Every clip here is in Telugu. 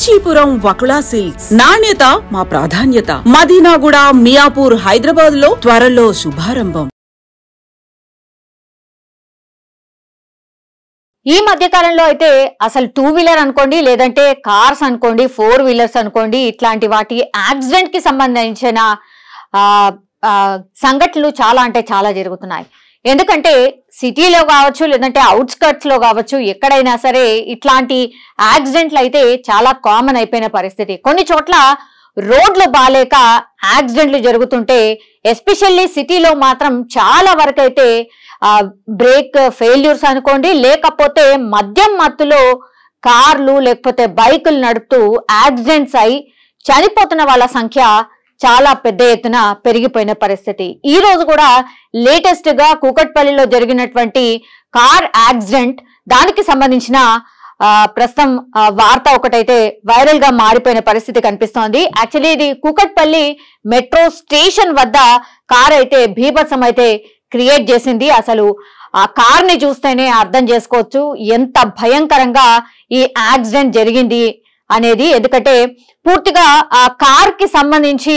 కాంచీపురం వకుళా సిల్క్స్ నాణ్యత మా ప్రాధాన్యత. మదీనాగూడ, మియాపూర్, హైదరాబాద్ లో త్వరలో శుభారంభం. ఈ మధ్య కాలంలో అయితే అసలు 2 వీలర్ అనుకోండి, లేదంటే కార్స్ అనుకోండి, 4 వీలర్స్ అనుకోండి, ఇట్లాంటి వాటి యాక్సిడెంట్ కి సంబంధించిన సంఘటనలు చాలా అంటే చాలా జరుగుతున్నాయి. ఎందుకంటే సిటీలో కావచ్చు, లేదంటే అవుట్స్కర్ట్స్ లో కావచ్చు, ఎక్కడైనా సరే ఇట్లాంటి యాక్సిడెంట్లు అయితే చాలా కామన్ అయిపోయిన పరిస్థితి. కొన్ని చోట్ల రోడ్లు బాలేక యాక్సిడెంట్లు జరుగుతుంటే, ఎస్పెషల్లీ సిటీలో మాత్రం చాలా వరకు అయితే బ్రేక్ ఫెయిల్యూర్స్ అనుకోండి, లేకపోతే మద్యం మత్తులో కార్లు లేకపోతే బైకులు నడుపుతూ యాక్సిడెంట్స్ అయి చనిపోతున్న వాళ్ళ సంఖ్య చాలా పెద్ద ఎత్తున పెరిగిపోయిన పరిస్థితి. ఈ రోజు కూడా లేటెస్ట్ గా కూకట్పల్లిలో జరిగినటువంటి కార్ యాక్సిడెంట్, దానికి సంబంధించిన ప్రస్తుతం వార్త ఒకటైతే వైరల్ గా మారిపోయిన పరిస్థితి కనిపిస్తోంది. యాక్చువల్లీ ఇది కూకట్పల్లి మెట్రో స్టేషన్ వద్ద కార్ అయితే బీభత్సం అయితే క్రియేట్ చేసింది. అసలు ఆ కార్ ని చూస్తేనే అర్థం చేసుకోవచ్చు ఎంత భయంకరంగా ఈ యాక్సిడెంట్ జరిగింది అనేది. ఎందుకంటే పూర్తిగా ఆ కార్ కి సంబంధించి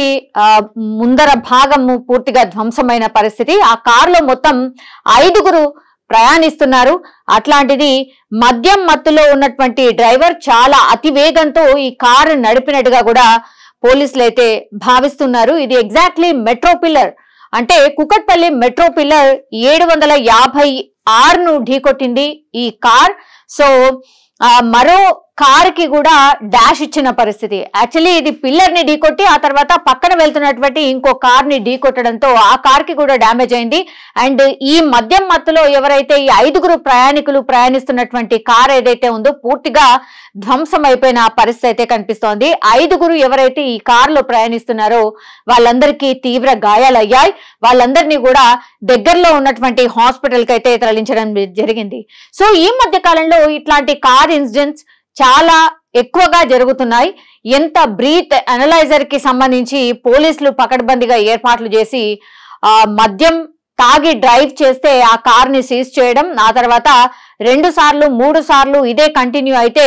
ముందర భాగము పూర్తిగా ధ్వంసమైన పరిస్థితి. ఆ కార్ లో మొత్తం 5గురు ప్రయాణిస్తున్నారు. అట్లాంటిది మద్యం మత్తులో ఉన్నటువంటి డ్రైవర్ చాలా అతివేగంతో ఈ కారు నడిపినట్టుగా కూడా పోలీసులు అయితే భావిస్తున్నారు. ఇది ఎగ్జాక్ట్లీ మెట్రో పిల్లర్, అంటే కుకట్పల్లి మెట్రో పిల్లర్ 756ను ఢీకొట్టింది ఈ కార్. సో మరో కార్ కి కూడా డాష్ ఇచ్చిన పరిస్థితి. యాక్చువల్లీ ఇది పిల్లర్ ని ఢీకొట్టి ఆ తర్వాత పక్కన వెళ్తున్నటువంటి ఇంకో కార్ ని ఢీకొట్టడంతో ఆ కార్ కి కూడా డ్యామేజ్ అయింది. అండ్ ఈ మద్యం మత్తులో ఎవరైతే ఈ 5గురు ప్రయాణికులు ప్రయాణిస్తున్నటువంటి కార్ ఏదైతే ఉందో పూర్తిగా ధ్వంసం అయిపోయిన పరిస్థితి అయితే కనిపిస్తోంది. 5గురు ఎవరైతే ఈ కారులో ప్రయాణిస్తున్నారో వాళ్ళందరికీ తీవ్ర గాయాలయ్యాయి. వాళ్ళందరినీ కూడా దగ్గరలో ఉన్నటువంటి హాస్పిటల్ కి అయితే తరలించడం జరిగింది. సో ఈ మధ్య కాలంలో ఇట్లాంటి కార్ ఇన్సిడెంట్స్ చాలా ఎక్కువగా జరుగుతున్నాయి. ఎంత బ్రీత్ అనలైజర్ కి సంబంధించి పోలీసులు పకడ్బందీగా ఏర్పాట్లు చేసి మద్యం తాగి డ్రైవ్ చేస్తే ఆ కార్ ని సీజ్ చేయడం, ఆ తర్వాత 2 సార్లు 3 సార్లు ఇదే కంటిన్యూ అయితే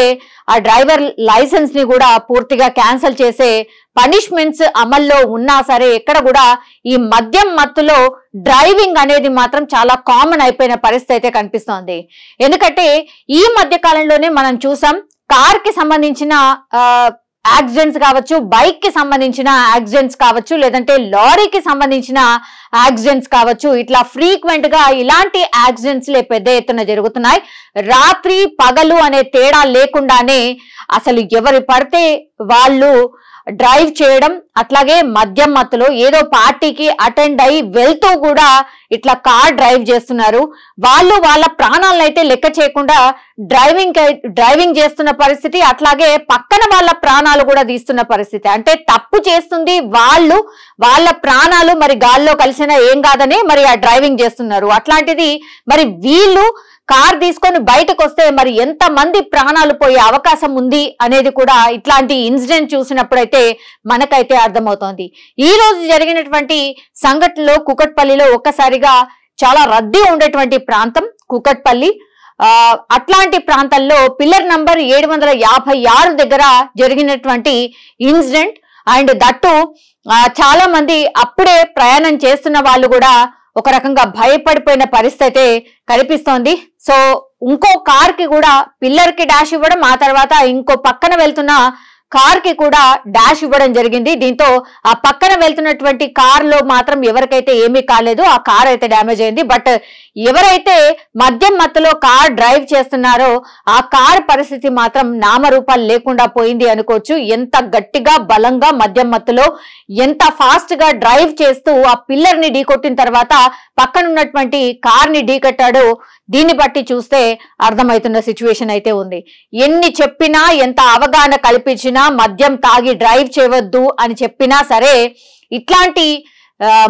ఆ డ్రైవర్ లైసెన్స్ ని కూడా పూర్తిగా క్యాన్సిల్ చేసే పనిష్మెంట్స్ అమల్లో ఉన్నా సరే ఎక్కడ కూడా ఈ మద్యం మత్తులో డ్రైవింగ్ అనేది మాత్రం చాలా కామన్ అయిపోయిన పరిస్థితి అయితే కనిపిస్తోంది. ఎందుకంటే ఈ మధ్య కాలంలోనే మనం చూసాం కార్ కి సంబంధించిన యాక్సిడెంట్స్ కావచ్చు, బైక్ కి సంబంధించిన యాక్సిడెంట్స్ కావచ్చు, లేదంటే లారీకి సంబంధించిన యాక్సిడెంట్స్ కావచ్చు, ఇట్లా ఫ్రీక్వెంట్ గా ఇలాంటి యాక్సిడెంట్స్ పెద్ద ఎత్తున జరుగుతున్నాయి. రాత్రి పగలు అనే తేడా లేకుండానే అసలు ఎవరు పడితే వాళ్ళు డ్రైవ్ చేయడం, అట్లాగే మద్యం మత్తులో ఏదో పార్టీకి అటెండ్ అయి వెళ్తూ కూడా ఇట్లా కార్ డ్రైవ్ చేస్తున్నారు. వాళ్ళు వాళ్ళ ప్రాణాలను అయితే లెక్క చేయకుండా డ్రైవింగ్ చేస్తున్న పరిస్థితి, అట్లాగే పక్కన వాళ్ళ ప్రాణాలు కూడా తీస్తున్న పరిస్థితి. అంటే తప్పు చేస్తుంది వాళ్ళు, వాళ్ళ ప్రాణాలు మరి గాల్లో కలిసినా ఏం కాదని మరి ఆ డ్రైవింగ్ చేస్తున్నారు. అట్లాంటిది మరి వీళ్ళు కార్ తీసుకొని బయటకు వస్తే మరి ఎంత మంది ప్రాణాలు పోయే అవకాశం ఉంది అనేది కూడా ఇట్లాంటి ఇన్సిడెంట్ చూసినప్పుడైతే మనకైతే అర్థమవుతోంది. ఈ రోజు జరిగినటువంటి సంఘటనలో కుకట్పల్లిలో ఒక్కసారిగా చాలా రద్దీ ఉండేటువంటి ప్రాంతం కుకట్పల్లి. అట్లాంటి ప్రాంతాల్లో పిల్లర్ నంబర్ 756 దగ్గర జరిగినటువంటి ఇన్సిడెంట్. అండ్ దట్టు చాలా మంది అప్పుడే ప్రయాణం చేస్తున్న వాళ్ళు కూడా ఒక రకంగా భయపడిపోయిన పరిస్థితి కనిపిస్తోంది. సో ఇంకో కార్ కి కూడా పిల్లర్ కి డాష్ ఇవ్వడం, ఆ తర్వాత ఇంకో పక్కన వెళ్తున్న కార్ కి కూడా డాష్ ఇవ్వడం జరిగింది. దీంతో ఆ పక్కన వెళ్తున్నటువంటి కార్ లో మాత్రం ఎవరికైతే ఏమీ కాలేదు, ఆ కార్ అయితే డ్యామేజ్ అయింది. బట్ ఎవరైతే మద్యం మత్తులో కార్ డ్రైవ్ చేస్తున్నారో ఆ కార్ పరిస్థితి మాత్రం నామరూపాలు లేకుండా పోయింది అనుకోవచ్చు. ఎంత గట్టిగా బలంగా మద్యం మత్తులో ఎంత ఫాస్ట్ గా డ్రైవ్ చేస్తూ ఆ పిల్లర్ ని ఢీకొట్టిన తర్వాత పక్కన ఉన్నటువంటి కార్ ని ఢీకొట్టాడు. దీన్ని బట్టి చూస్తే అర్థమవుతున్న సిచ్యువేషన్ అయితే ఉంది. ఎన్ని చెప్పినా, ఎంత అవగాహన కల్పించినా, మద్యం తాగి డ్రైవ్ చేయవద్దు అని చెప్పినా సరే ఇట్లాంటి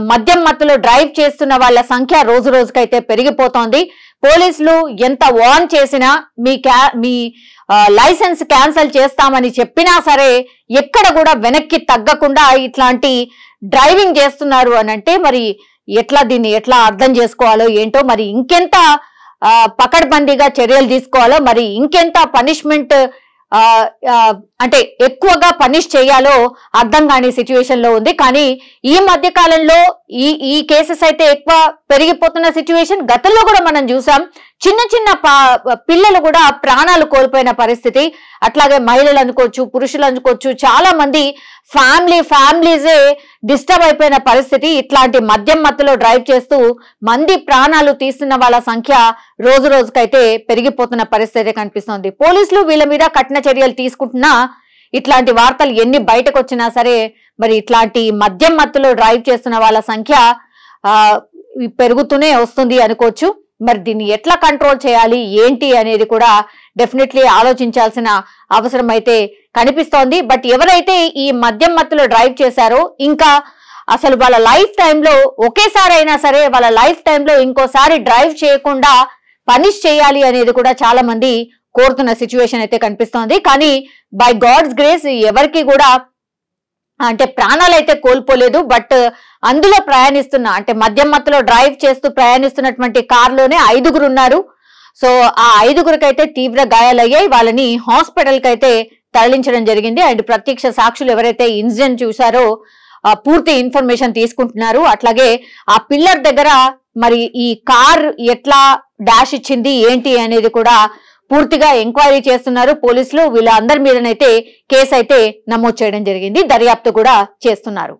మద్యం మత్తులో డ్రైవ్ చేస్తున్న వాళ్ళ సంఖ్య రోజు రోజుకైతే పెరిగిపోతోంది. పోలీసులు ఎంత వార్న్ చేసినా, మీ లైసెన్స్ క్యాన్సిల్ చేస్తామని చెప్పినా సరే ఎక్కడ కూడా వెనక్కి తగ్గకుండా ఇట్లాంటి డ్రైవింగ్ చేస్తున్నారు అని అంటే మరి దీన్ని ఎట్లా అర్థం చేసుకోవాలో ఏంటో, మరి ఇంకెంత పకడ్బందీగా చర్యలు తీసుకోవాలో, మరి ఇంకెంత పనిష్మెంట్ అంటే ఎక్కువగా పనిష్ చేయాలో అర్థం కాని సిచ్యువేషన్ లో ఉంది. కానీ ఈ మధ్య కాలంలో ఈ కేసెస్ అయితే ఎక్కువ పెరిగిపోతున్న సిచ్యువేషన్. గతంలో కూడా మనం చూసాం, చిన్న చిన్న పిల్లలు కూడా ప్రాణాలు కోల్పోయిన పరిస్థితి. అట్లాగే మహిళలు అనుకోవచ్చు, పురుషులు అనుకోవచ్చు, చాలా మంది ఫ్యామిలీసే డిస్టర్బ్ అయిపోయిన పరిస్థితి. ఇట్లాంటి మద్యం మత్తులో డ్రైవ్ చేస్తూ మంది ప్రాణాలు తీస్తున్న వాళ్ళ సంఖ్య రోజు రోజుకైతే పెరిగిపోతున్న పరిస్థితి కనిపిస్తోంది. పోలీసులు వీళ్ళ మీద కఠిన చర్యలు తీసుకుంటున్నా ఇట్లాంటి వార్తలు ఎన్ని బయటకు వచ్చినా సరే మరి ఇట్లాంటి మద్యం మత్తులో డ్రైవ్ చేస్తున్న వాళ్ళ సంఖ్య పెరుగుతూనే వస్తుంది అనుకోవచ్చు. మరి దీన్ని ఎట్లా కంట్రోల్ చేయాలి ఏంటి అనేది కూడా డెఫినెట్లీ ఆలోచించాల్సిన అవసరం అయితే కనిపిస్తోంది. బట్ ఎవరైతే ఈ మద్యం మత్తులో డ్రైవ్ చేశారో ఇంకా అసలు వాళ్ళ లైఫ్ టైంలో ఒకేసారి అయినా సరే వాళ్ళ లైఫ్ టైంలో ఇంకోసారి డ్రైవ్ చేయకుండా పనిష్ చేయాలి అనేది కూడా చాలా మంది కోరుతున్న సిచ్యువేషన్ అయితే కనిపిస్తోంది. కానీ బై గాడ్స్ గ్రేస్ ఎవరికి కూడా అంటే ప్రాణాలైతే కోల్పోలేదు. బట్ అందులో ప్రయాణిస్తున్న అంటే మద్యం మత్తులో డ్రైవ్ చేస్తూ ప్రయాణిస్తున్నటువంటి కారులోనే 5గురు ఉన్నారు. సో ఆ 5గురికైతే తీవ్ర గాయాలయ్యాయి. వాళ్ళని హాస్పిటల్ కి అయితే తరలించడం జరిగింది. అండ్ ప్రత్యక్ష సాక్షులు ఎవరైతే ఇన్సిడెంట్ చూసారో పూర్తి ఇన్ఫర్మేషన్ తీసుకుంటున్నారు. అట్లాగే ఆ పిల్లర్ దగ్గర మరి ఈ కార్ ఎట్లా డాష్ ఇచ్చింది ఏంటి అనేది కూడా పూర్తిగా ఎంక్వైరీ చేస్తున్నారు పోలీసులు. వీళ్ళందరి మీదనైతే కేసు అయితే నమోదు చేయడం జరిగింది. దర్యాప్తు కూడా చేస్తున్నారు.